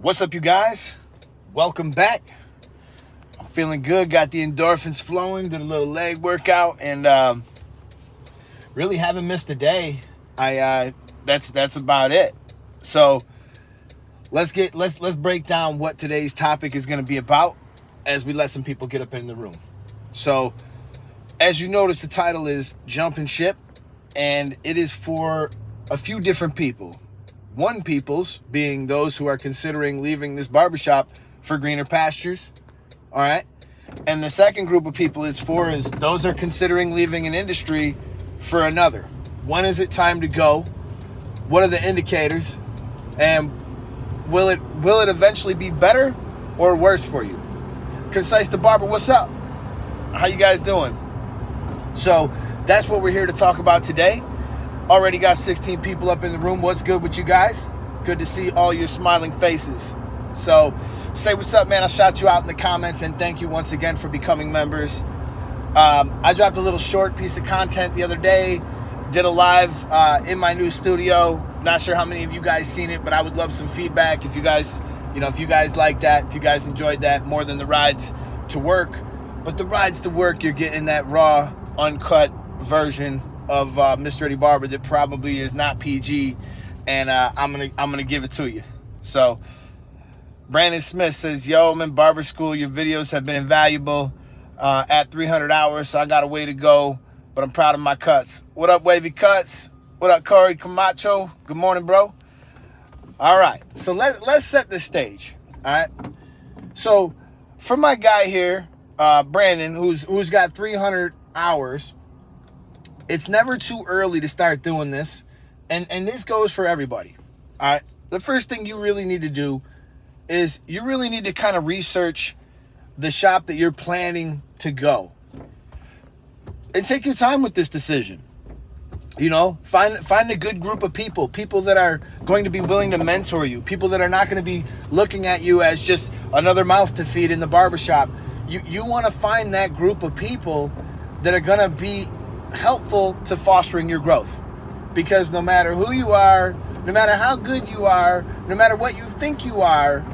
What's up, you guys? Welcome back. I'm feeling good. Got the endorphins flowing. Did a little leg workout, and really haven't missed a day. That's about it. So let's break down what today's topic is going to be about as we let some people get up in the room. So, as you notice, the title is Jumping Ship, and it is for a few different people. One people's being those who are considering leaving this barbershop for greener pastures, all right? And the second group of people is those are considering leaving an industry for another. When is it time to go? What are the indicators? And will it eventually be better or worse for you? Concise the Barber, what's up? How you guys doing? So that's what we're here to talk about today. Already got 16 people up in the room. What's good with you guys? Good to see all your smiling faces. So say what's up, man. I'll shout you out in the comments, and thank you once again for becoming members. I dropped a little short piece of content the other day. Did a live in my new studio. Not sure how many of you guys seen it, but I would love some feedback if you guys like that, if you guys enjoyed that more than the rides to work. But the rides to work, you're getting that raw, uncut version of Mr. Eddie Barber that probably is not PG, and I'm gonna give it to you. So Brandon Smith says, yo, I'm in barber school. Your videos have been invaluable at 300 hours, so I got a way to go, but I'm proud of my cuts. What up, Wavy Cuts? What up, Corey Camacho? Good morning, bro. All right, so let's set the stage. All right, so for my guy here, Brandon, who's got 300 hours, it's never too early to start doing this, and this goes for everybody. All right, the first thing you really need to do is you really need to kind of research the shop that you're planning to go, and take your time with this decision. You know, find a good group of people that are going to be willing to mentor you, people that are not going to be looking at you as just another mouth to feed in the barbershop. You want to find that group of people that are going to be helpful to fostering your growth, because no matter who you are, no matter how good you are, no matter what you think you are,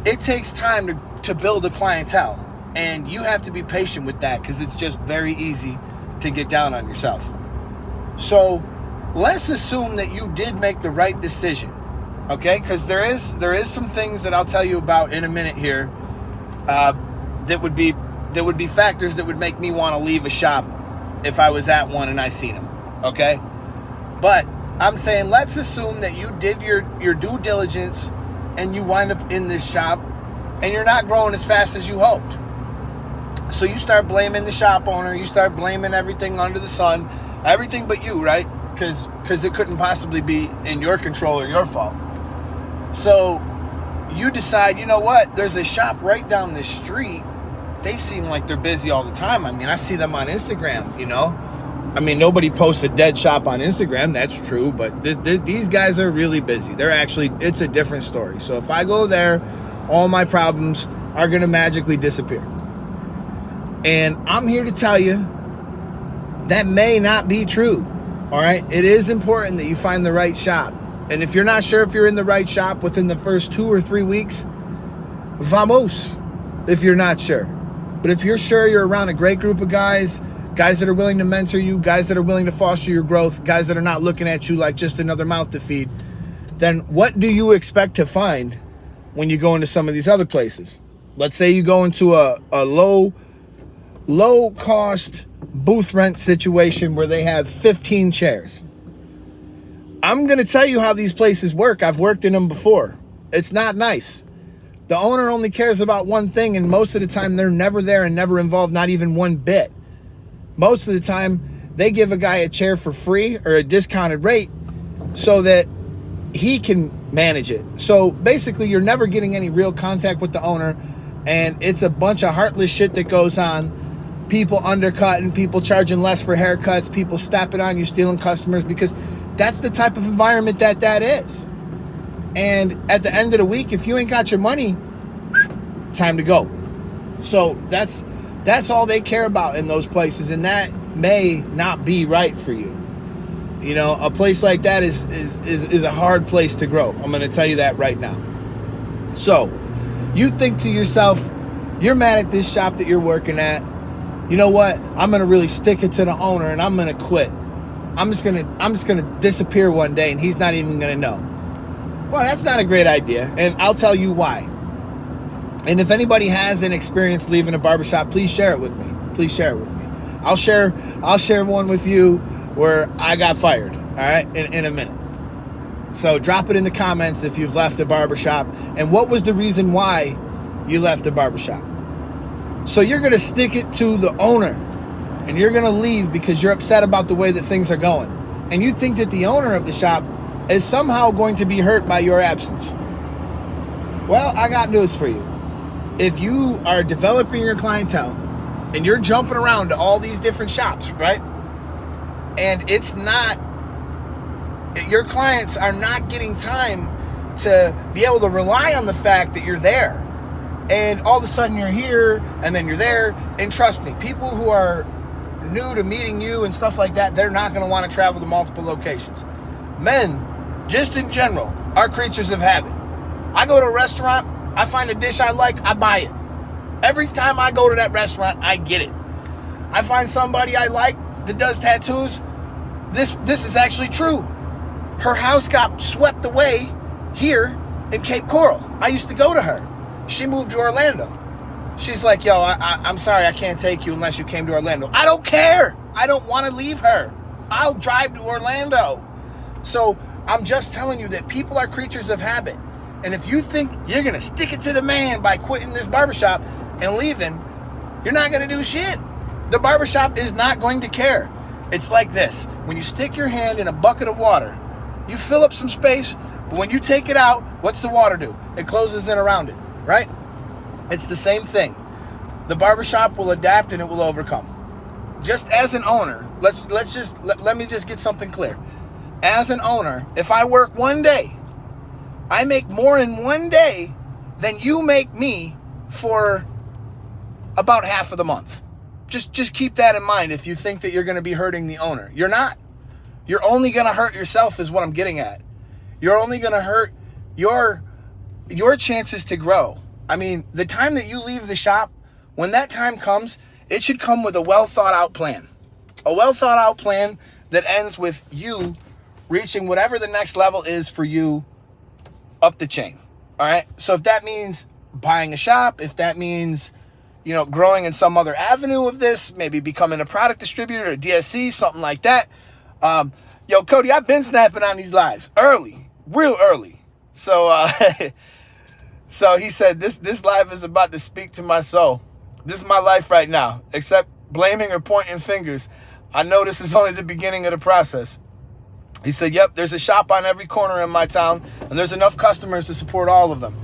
it takes time to build a clientele, and you have to be patient with that, because it's just very easy to get down on yourself. So let's assume that you did make the right decision, okay? Because there is some things that I'll tell you about in a minute here that would be factors that would make me want to leave a shop if I was at one and I seen them, okay? But I'm saying, let's assume that you did your due diligence and you wind up in this shop and you're not growing as fast as you hoped. So you start blaming the shop owner, you start blaming everything under the sun, everything but you, right? Because it couldn't possibly be in your control or your fault. So you decide, you know what, there's a shop right down the street. They seem like they're busy all the time. I mean, I see them on Instagram, you know. I mean, nobody posts a dead shop on Instagram, that's true, but these guys are really busy. It's a different story. So if I go there, all my problems are going to magically disappear. And I'm here to tell you that may not be true, all right? It is important that you find the right shop. And if you're not sure if you're in the right shop within the first 2 or 3 weeks, vamos, if you're not sure. But if you're sure you're around a great group of guys that are willing to mentor you, guys that are willing to foster your growth, guys that are not looking at you like just another mouth to feed, then what do you expect to find when you go into some of these other places? Let's say you go into a low cost booth rent situation where they have 15 chairs. I'm going to tell you how these places work. I've worked in them before. It's not nice. The owner only cares about one thing, and most of the time they're never there and never involved, not even one bit. Most of the time they give a guy a chair for free or a discounted rate so that he can manage it. So basically you're never getting any real contact with the owner, and it's a bunch of heartless shit that goes on. People undercutting, people charging less for haircuts, people stepping on you, stealing customers, because that's the type of environment that is. And at the end of the week, if you ain't got your money, time to go. So that's all they care about in those places, and that may not be right for you. You know, a place like that is a hard place to grow. I'm going to tell you that right now. So you think to yourself, you're mad at this shop that you're working at. You know what? I'm going to really stick it to the owner and I'm going to quit. I'm just going to disappear one day and he's not even going to know. Well, that's not a great idea. And I'll tell you why. And if anybody has an experience leaving a barbershop, please share it with me. Please share it with me. I'll share one with you where I got fired, all right, in a minute. So drop it in the comments if you've left the barbershop and what was the reason why you left the barbershop. So you're going to stick it to the owner and you're going to leave because you're upset about the way that things are going. And you think that the owner of the shop is somehow going to be hurt by your absence. Well, I got news for you. If you are developing your clientele and you're jumping around to all these different shops, right? And it's not, your clients are not getting time to be able to rely on the fact that you're there. And all of a sudden you're here and then you're there. And trust me, people who are new to meeting you and stuff like that, they're not going to want to travel to multiple locations. Men, just in general, are creatures of habit. I go to a restaurant, I find a dish I like, I buy it. Every time I go to that restaurant, I get it. I find somebody I like that does tattoos. This is actually true. Her house got swept away here in Cape Coral. I used to go to her. She moved to Orlando. She's like, yo, I'm sorry, I can't take you unless you came to Orlando. I don't care. I don't want to leave her. I'll drive to Orlando. So I'm just telling you that people are creatures of habit. And if you think you're going to stick it to the man by quitting this barbershop and leaving, you're not going to do shit. The barbershop is not going to care. It's like this. When you stick your hand in a bucket of water, you fill up some space, but when you take it out, what's the water do? It closes in around it, right? It's the same thing. The barbershop will adapt and it will overcome. Just as an owner, let me just get something clear. As an owner, if I work one day, I make more in one day than you make me for about half of the month. Just keep that in mind if you think that you're going to be hurting the owner. You're not. You're only going to hurt yourself is what I'm getting at. You're only going to hurt your chances to grow. I mean, the time that you leave the shop, when that time comes, it should come with a well thought out plan. A well thought out plan that ends with you reaching whatever the next level is for you up the chain. All right. So if that means buying a shop, if that means, growing in some other avenue of this, maybe becoming a product distributor or DSC, something like that. Cody, I've been snapping on these lives early, real early. So, so he said, this live is about to speak to my soul. This is my life right now, except blaming or pointing fingers. I know this is only the beginning of the process. He said, yep, there's a shop on every corner in my town, and there's enough customers to support all of them.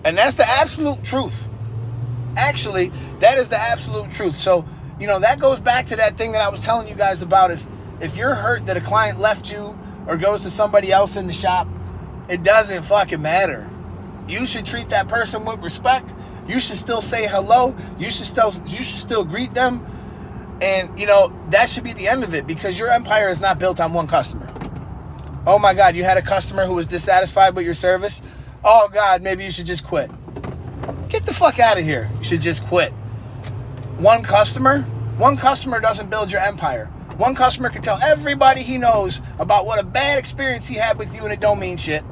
And that's the absolute truth. Actually, that is the absolute truth. So, that goes back to that thing that I was telling you guys about. If you're hurt that a client left you or goes to somebody else in the shop, it doesn't fucking matter. You should treat that person with respect. You should still say hello. You should still greet them. And, that should be the end of it because your empire is not built on one customer. Oh my God, you had a customer who was dissatisfied with your service? Oh God, maybe you should just quit. Get the fuck out of here. You should just quit. One customer doesn't build your empire. One customer can tell everybody he knows about what a bad experience he had with you and it don't mean shit.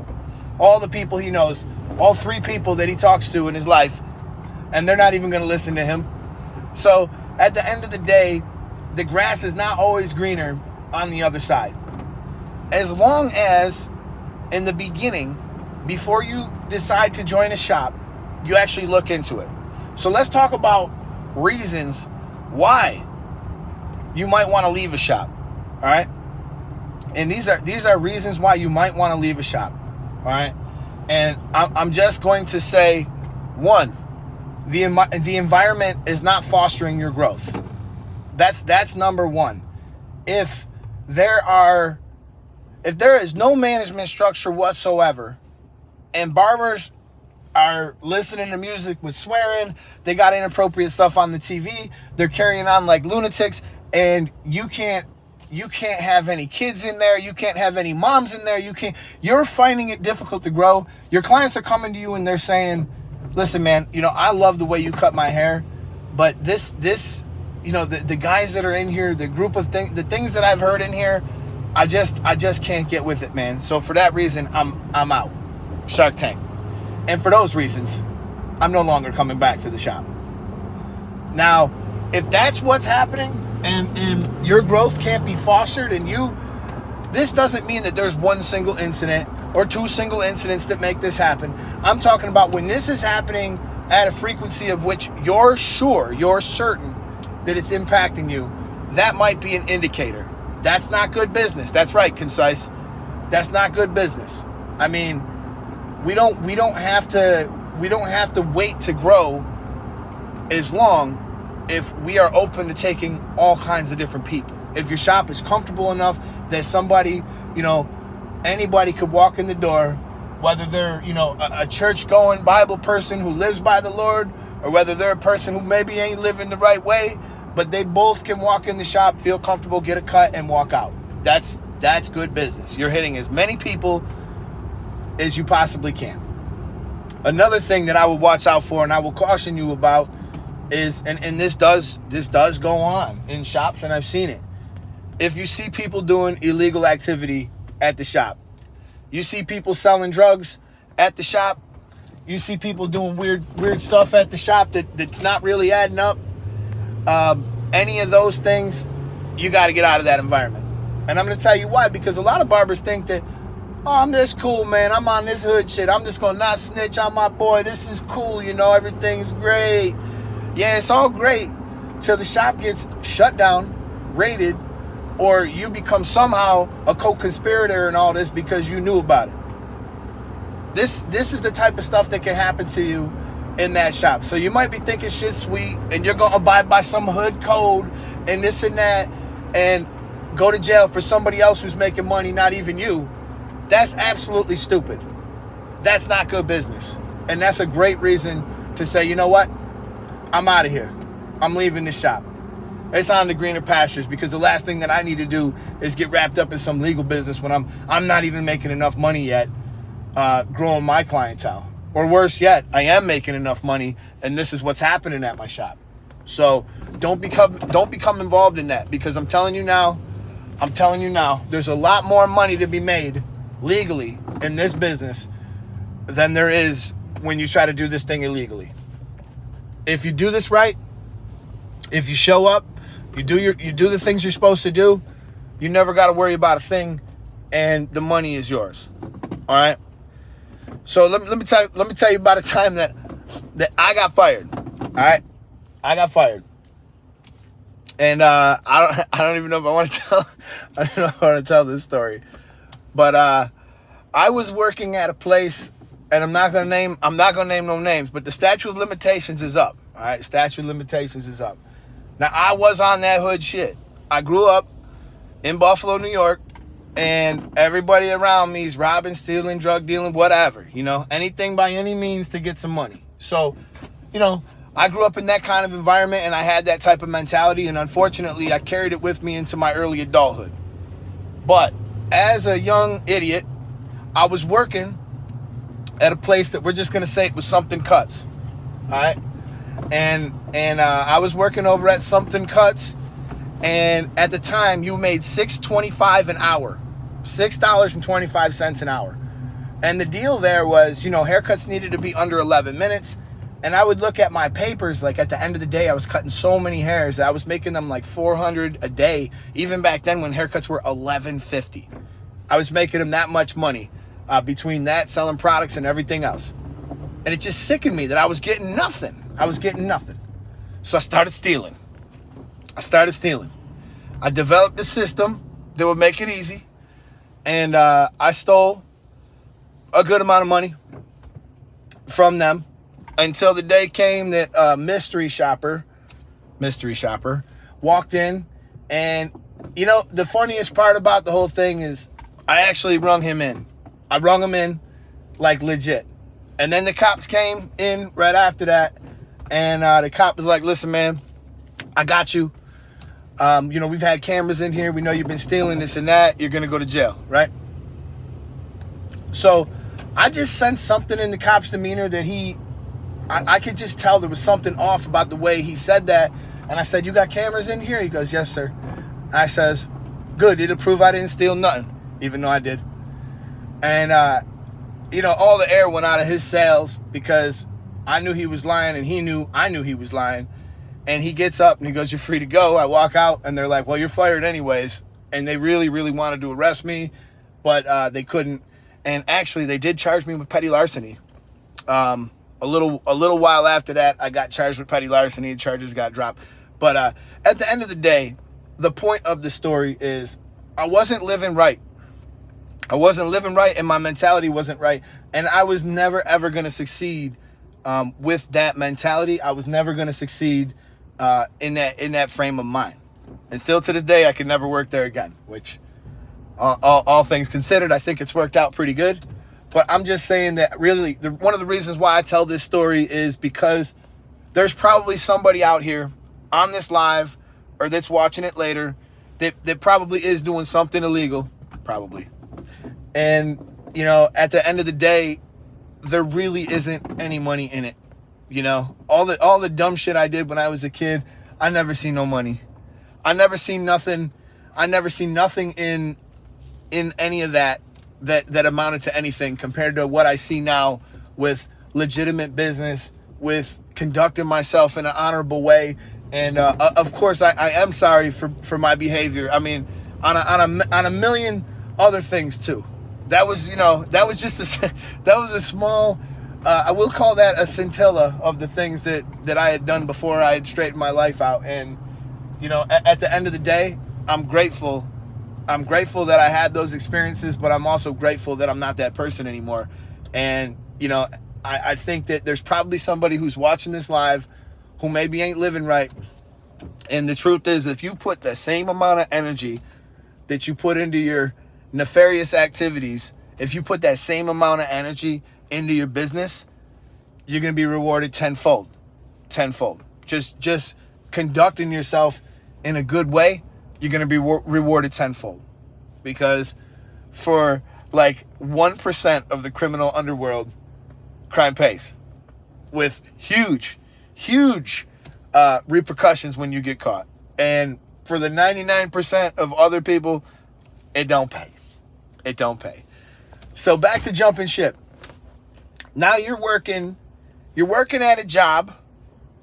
All the people he knows, all 3 people that he talks to in his life, and they're not even going to listen to him. So at the end of the day, the grass is not always greener on the other side. As long as in the beginning, before you decide to join a shop, you actually look into it. So let's talk about reasons why you might want to leave a shop. All right. And these are reasons why you might want to leave a shop. All right. And I'm just going to say, one, the environment is not fostering your growth. That's number one. If there is no management structure whatsoever, and barbers are listening to music with swearing, they got inappropriate stuff on the TV, they're carrying on like lunatics, and you can't you can't have any kids in there. You can't have any moms in there. You're finding it difficult to grow. Your clients are coming to you and they're saying, listen, man, I love the way you cut my hair, but this, the guys that are in here, the group of things, the things that I've heard in here, I just can't get with it, man. So for that reason, I'm out. Shark Tank. And for those reasons, I'm no longer coming back to the shop. Now, if that's what's happening and your growth can't be fostered this doesn't mean that there's one single incident or two single incidents that make this happen. I'm talking about when this is happening at a frequency of which you're certain that it's impacting you, that might be an indicator. That's not good business. That's right, Concise. That's not good business. I mean, we don't have to wait to grow as long if we are open to taking all kinds of different people. If your shop is comfortable enough that somebody, anybody could walk in the door, whether they're, a church-going Bible person who lives by the Lord, or whether they're a person who maybe ain't living the right way, but they both can walk in the shop, feel comfortable, get a cut, and walk out. That's good business. You're hitting as many people as you possibly can. Another thing that I would watch out for and I will caution you about is, and this does go on in shops, and I've seen it. If you see people doing illegal activity at the shop, you see people selling drugs at the shop, you see people doing weird stuff at the shop that's not really adding up, any of those things, you got to get out of that environment. And I'm going to tell you why, because a lot of barbers think that, I'm this cool, man, I'm on this hood shit, I'm just going to not snitch on my boy, this is cool, everything's great. Yeah, it's all great till the shop gets shut down, raided, or you become somehow a co-conspirator in all this because you knew about it. This is the type of stuff that can happen to you in that shop. So you might be thinking shit's sweet and you're going to abide by some hood code and this and that and go to jail for somebody else who's making money, not even you. That's absolutely stupid. That's not good business. And that's a great reason to say, you know what? I'm out of here. I'm leaving the shop. It's on to greener pastures, because the last thing that I need to do is get wrapped up in some legal business when I'm not even making enough money yet growing my clientele. Or worse yet, I am making enough money and this is what's happening at my shop. So don't become involved in that, because I'm telling you now, there's a lot more money to be made legally in this business than there is when you try to do this thing illegally. If you do this right, if you show up, you do the things you're supposed to do, you never got to worry about a thing, and the money is yours. All right. So let me tell you about a time that I got fired. All right, I got fired, and I don't even know if I want to tell. I don't know if I want to tell this story, but I was working at a place, and I'm not gonna name no names, but the statute of limitations is up. All right, statute of limitations is up. Now, I was on that hood shit. I grew up in Buffalo, New York, and everybody around me is robbing, stealing, drug dealing, whatever, anything by any means to get some money. So, I grew up in that kind of environment, and I had that type of mentality, and unfortunately, I carried it with me into my early adulthood. But as a young idiot, I was working at a place that we're just going to say it was Something Cuts. All right? And I was working over at Something Cuts, and at the time you made $6.25 an hour, $6.25 an hour. And the deal there was, haircuts needed to be under 11 minutes. And I would look at my papers, like at the end of the day, I was cutting so many hairs that I was making them like 400 a day. Even back then when haircuts were $11.50, I was making them that much money between that, selling products and everything else. And it just sickened me that I was getting nothing. So I started stealing. I developed a system that would make it easy. And I stole a good amount of money from them until the day came that a mystery shopper walked in. And, the funniest part about the whole thing is I actually rung him in. I rung him in like legit. And then the cops came in right after that. And the cop was like, listen, man, I got you. We've had cameras in here. We know you've been stealing this and that. You're going to go to jail, right? So I just sensed something in the cop's demeanor that I could just tell there was something off about the way he said that. And I said, you got cameras in here? He goes, yes, sir. I says, good. It'll prove I didn't steal nothing, even though I did. And, all the air went out of his sails because I knew he was lying and I knew he was lying. And he gets up and he goes, you're free to go. I walk out and they're like, well, you're fired anyways. And they really, really wanted to arrest me, but they couldn't. And actually, they did charge me with petty larceny. A little while after that, I got charged with petty larceny. The charges got dropped. But at the end of the day, the point of the story is I wasn't living right. I wasn't living right, and my mentality wasn't right. And I was never, ever going to succeed with that mentality. I was never going to succeed in that frame of mind. And still to this day, I could never work there again, which all things considered, I think it's worked out pretty good. But I'm just saying that really one of the reasons why I tell this story is because there's probably somebody out here on this live or that's watching it later that probably is doing something illegal, probably. And, at the end of the day, there really isn't any money in it. All the dumb shit I did when I was a kid, I never seen no money. I never seen nothing in any of that amounted to anything compared to what I see now with legitimate business, with conducting myself in an honorable way. And of course, I am sorry for my behavior. I mean, on a million other things too. That was just a small. I will call that a scintilla of the things that I had done before I had straightened my life out. And at the end of the day, I'm grateful. I'm grateful that I had those experiences, but I'm also grateful that I'm not that person anymore. And I think that there's probably somebody who's watching this live who maybe ain't living right. And the truth is, if you put the same amount of energy that you put into your nefarious activities, if you put that same amount of energy into your business, you're going to be rewarded tenfold. Just conducting yourself in a good way, you're going to be rewarded tenfold. Because for like 1% of the criminal underworld, crime pays with huge repercussions when you get caught. And for the 99% of other people, it don't pay. So back to jumping ship. Now you're working at a job.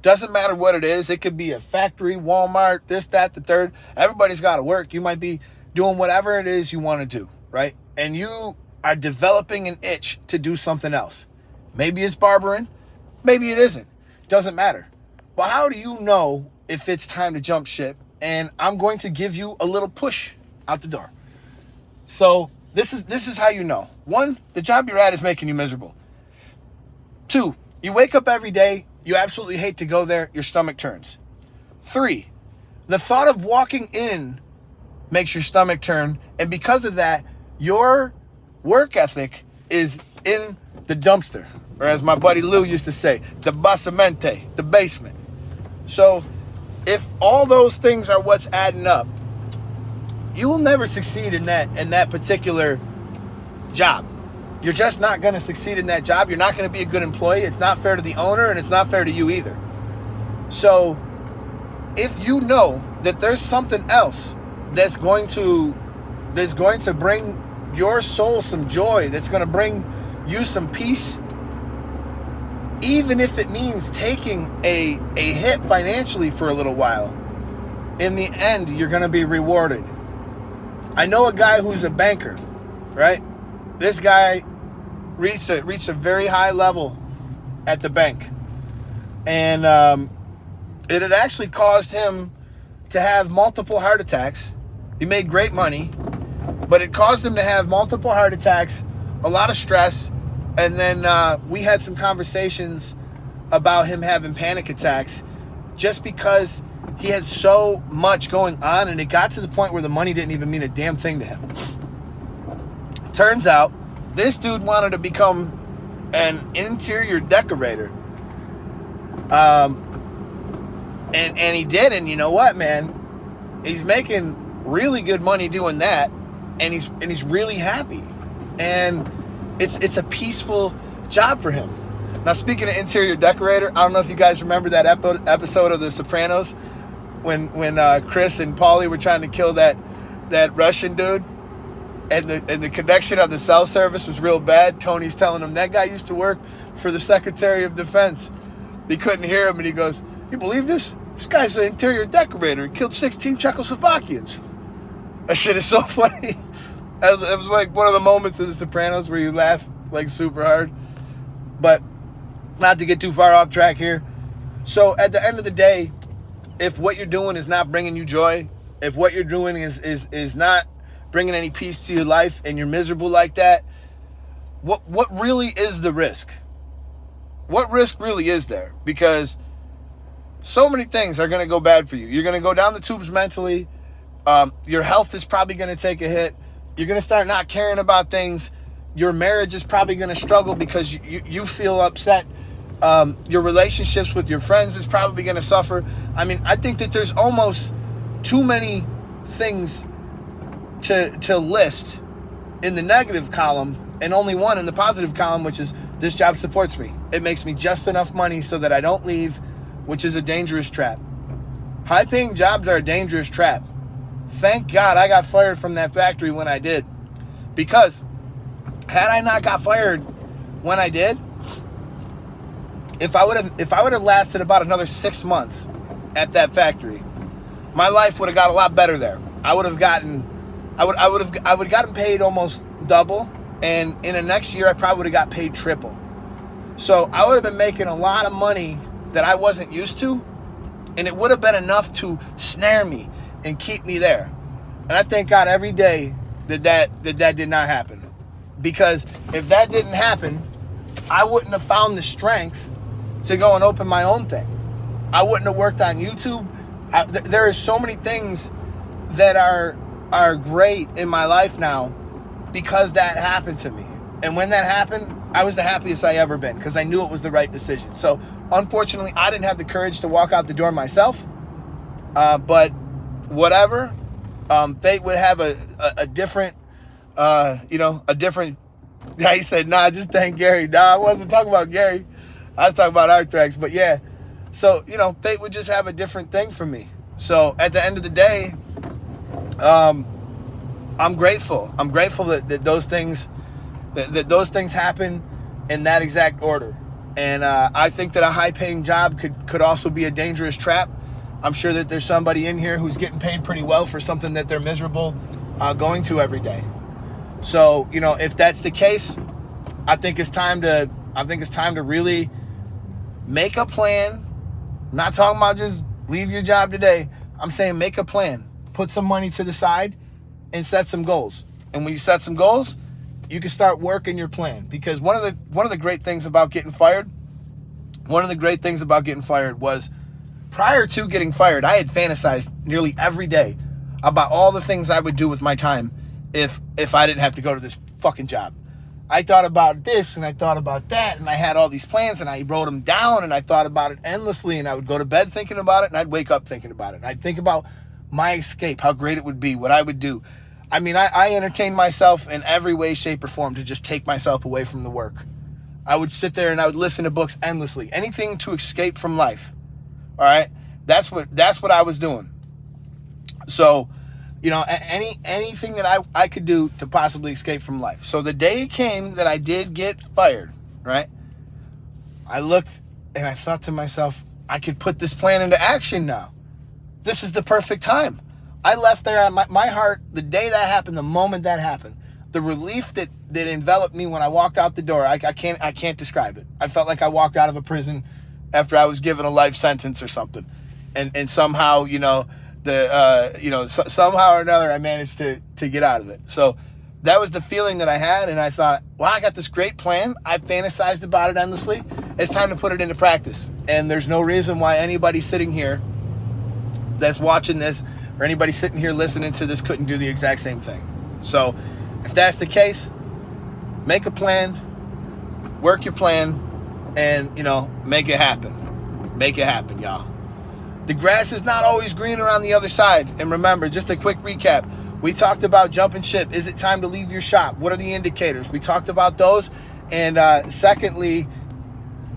Doesn't matter what it is. It could be a factory, Walmart, this, that, the third. Everybody's got to work. You might be doing whatever it is you want to do, right? And you are developing an itch to do something else. Maybe it's barbering. Maybe it isn't. Doesn't matter. But how do you know if it's time to jump ship? And I'm going to give you a little push out the door. So this is how you know. 1, the job you're at is making you miserable. 2, you wake up every day, you absolutely hate to go there, your stomach turns. 3, the thought of walking in makes your stomach turn, and because of that, your work ethic is in the dumpster, or as my buddy Lou used to say, the basamente, the basement. So if all those things are what's adding up, you will never succeed in that particular job. You're just not going to succeed in that job. You're not going to be a good employee. It's not fair to the owner, and it's not fair to you either. So if you know that there's something else that's going to bring your soul some joy, that's going to bring you some peace, even if it means taking a hit financially for a little while, in the end, you're going to be rewarded. I know a guy who's a banker, right? This guy reached a very high level at the bank. And it had actually caused him to have multiple heart attacks. He made great money, but it caused him to have multiple heart attacks, a lot of stress. And then we had some conversations about him having panic attacks just because he had so much going on, and it got to the point where the money didn't even mean a damn thing to him. Turns out, this dude wanted to become an interior decorator. And he did, and you know what, man? He's making really good money doing that, and he's really happy, and it's a peaceful job for him. Now, speaking of interior decorator, I don't know if you guys remember that episode of The Sopranos when Chris and Paulie were trying to kill that Russian dude, and the connection on the cell service was real bad. Tony's telling him that guy used to work for the Secretary of Defense. He couldn't hear him, and he goes, "You believe this? This guy's an interior decorator. He killed 16 Czechoslovakians." That shit is so funny. It was like one of the moments of The Sopranos where you laugh like super hard. But not to get too far off track here. So at the end of the day, if what you're doing is not bringing you joy, if what you're doing is not bringing any peace to your life, and you're miserable like that, what really is the risk? What risk really is there? Because so many things are going to go bad for you. You're going to go down the tubes mentally. Your health is probably going to take a hit. You're going to start not caring about things. Your marriage is probably going to struggle because you feel upset. Your relationships with your friends is probably going to suffer. I mean, I think that there's almost too many things to list in the negative column and only one in the positive column, which is this job supports me. It makes me just enough money so that I don't leave, which is a dangerous trap. High-paying jobs are a dangerous trap. Thank God I got fired from that factory when I did. Because had I not got fired when I did, if I would have lasted about another 6 months at that factory, my life would have got a lot better there. I would have gotten paid almost double, and in the next year I probably would have got paid triple. So I would have been making a lot of money that I wasn't used to, and it would have been enough to snare me and keep me there. And I thank God every day that did not happen. Because if that didn't happen, I wouldn't have found the strength to go and open my own thing. I wouldn't have worked on YouTube. There are so many things that are great in my life now because that happened to me. And when that happened, I was the happiest I ever been because I knew it was the right decision. So unfortunately, I didn't have the courage to walk out the door myself. But whatever, fate would have a different, a different. Yeah, he said, "Nah, just thank Gary." Nah, I wasn't talking about Gary. I was talking about Arthrex. But yeah, so fate would just have a different thing for me. So at the end of the day, I'm grateful. I'm grateful that those things happen in that exact order. And I think that a high-paying job could also be a dangerous trap. I'm sure that there's somebody in here who's getting paid pretty well for something that they're miserable going to every day. So, if that's the case, I think it's time to really make a plan. I'm not talking about just leave your job today. I'm saying make a plan. Put some money to the side and set some goals. And when you set some goals, you can start working your plan. Because one of the great things about getting fired was prior to getting fired, I had fantasized nearly every day about all the things I would do with my time if I didn't have to go to this fucking job. I thought about this and I thought about that, and I had all these plans and I wrote them down and I thought about it endlessly, and I would go to bed thinking about it and I'd wake up thinking about it. And I'd think about my escape, how great it would be, what I would do. I mean, I entertained myself in every way, shape, or form to just take myself away from the work. I would sit there and I would listen to books endlessly. Anything to escape from life. All right? That's what I was doing. So, anything that I could do to possibly escape from life. So the day came that I did get fired, right? I looked and I thought to myself, I could put this plan into action now. This is the perfect time. I left there on my heart, the day that happened, the moment that happened, the relief that enveloped me when I walked out the door, I can't describe it. I felt like I walked out of a prison after I was given a life sentence or something. And somehow, somehow or another, I managed to get out of it. So that was the feeling that I had. And I thought, wow, I got this great plan. I fantasized about it endlessly. It's time to put it into practice. And there's no reason why anybody sitting here that's watching this or anybody sitting here listening to this couldn't do the exact same thing. So if that's the case, make a plan, work your plan, and, make it happen. Make it happen, y'all. The grass is not always greener on the other side. And remember, just a quick recap. We talked about jumping ship. Is it time to leave your shop? What are the indicators? We talked about those. And secondly,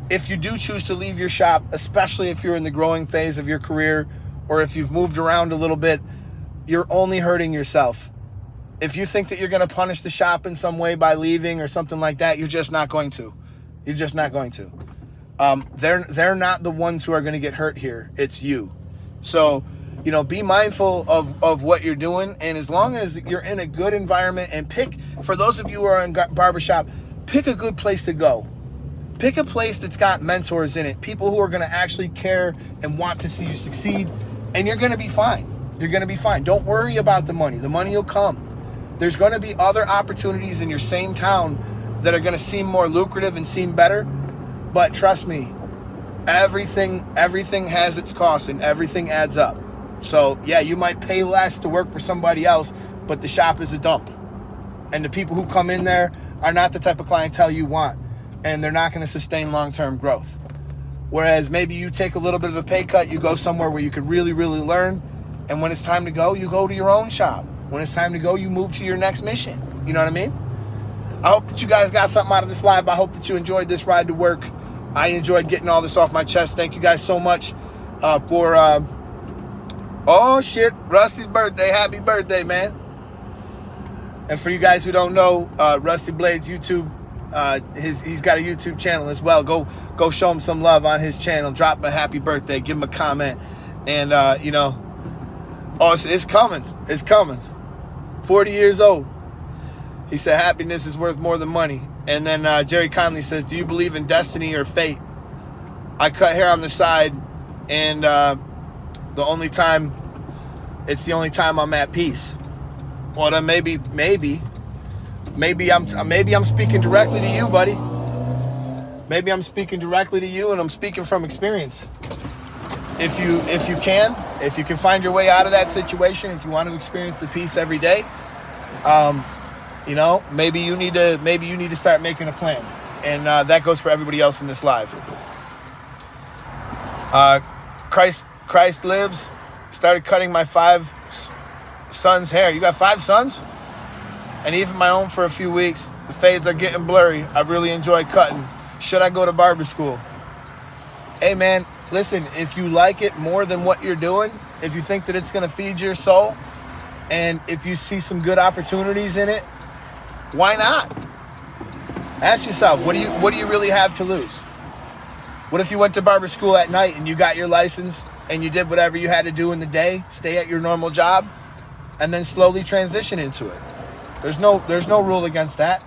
if you do choose to leave your shop, especially if you're in the growing phase of your career or if you've moved around a little bit, you're only hurting yourself. If you think that you're going to punish the shop in some way by leaving or something like that, you're just not going to. You're just not going to. They're not the ones who are going to get hurt here. It's you. So, you know, be mindful of what you're doing. And as long as you're in a good environment, and pick, for those of you who are in barbershop, pick a good place to go. Pick a place that's got mentors in it, people who are going to actually care and want to see you succeed, and you're going to be fine. You're going to be fine. Don't worry about the money. The money will come. There's going to be other opportunities in your same town that are going to seem more lucrative and seem better, but trust me, everything has its cost and everything adds up. So yeah, you might pay less to work for somebody else, but the shop is a dump. And the people who come in there are not the type of clientele you want, and they're not going to sustain long-term growth. Whereas maybe you take a little bit of a pay cut, you go somewhere where you could really, really learn, and when it's time to go, you go to your own shop. When it's time to go, you move to your next mission. You know what I mean? I hope that you guys got something out of this live. I hope that you enjoyed this ride to work. I enjoyed getting all this off my chest. Thank you guys so much for, oh shit, Rusty's birthday. Happy birthday, man. And for you guys who don't know, Rusty Blades YouTube, he's got a YouTube channel as well. Go show him some love on his channel. Drop him a happy birthday. Give him a comment. And, you know, oh, it's coming. It's coming. 40 years old. He said, happiness is worth more than money. And then Jerry Conley says, do you believe in destiny or fate? I cut hair on the side, and it's the only time I'm at peace. Well, then maybe I'm speaking directly to you, buddy. Maybe I'm speaking directly to you, and I'm speaking from experience. If you can find your way out of that situation, if you want to experience the peace every day, you know, maybe you need to start making a plan, and that goes for everybody else in this live. Christ lives. Started cutting my 5 sons' hair. You got 5 sons? And even my own for a few weeks. The fades are getting blurry. I really enjoy cutting. Should I go to barber school? Hey man, listen, if you like it more than what you're doing, if you think that it's going to feed your soul, and if you see some good opportunities in it, why not? Ask yourself, what do you really have to lose? What if you went to barber school at night and you got your license and you did whatever you had to do in the day, stay at your normal job, and then slowly transition into it? There's no rule against that.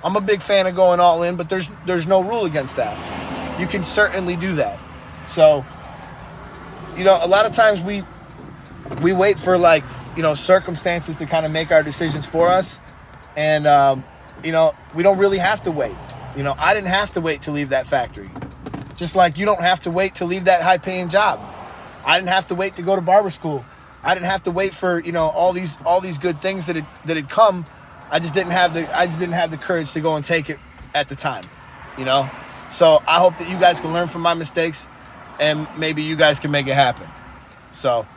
I'm a big fan of going all in, but there's no rule against that. You can certainly do that. So, you know, a lot of times we wait for, like, you know, circumstances to kind of make our decisions for us. And, you know, we don't really have to wait. You know, I didn't have to wait to leave that factory. Just like you don't have to wait to leave that high-paying job. I didn't have to wait to go to barber school. I didn't have to wait for, you know, all these good things that had come. I just didn't have the courage to go and take it at the time, you know? So I hope that you guys can learn from my mistakes, and maybe you guys can make it happen. So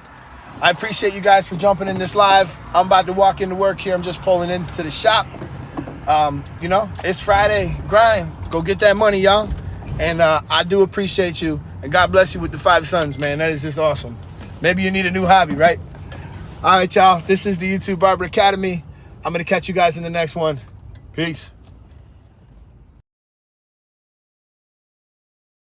I appreciate you guys for jumping in this live. I'm about to walk into work here. I'm just pulling into the shop. You know, it's Friday. Grind. Go get that money, y'all. And I do appreciate you. And God bless you with the 5 sons, man. That is just awesome. Maybe you need a new hobby, right? All right, y'all. This is the YouTube Barber Academy. I'm going to catch you guys in the next one. Peace.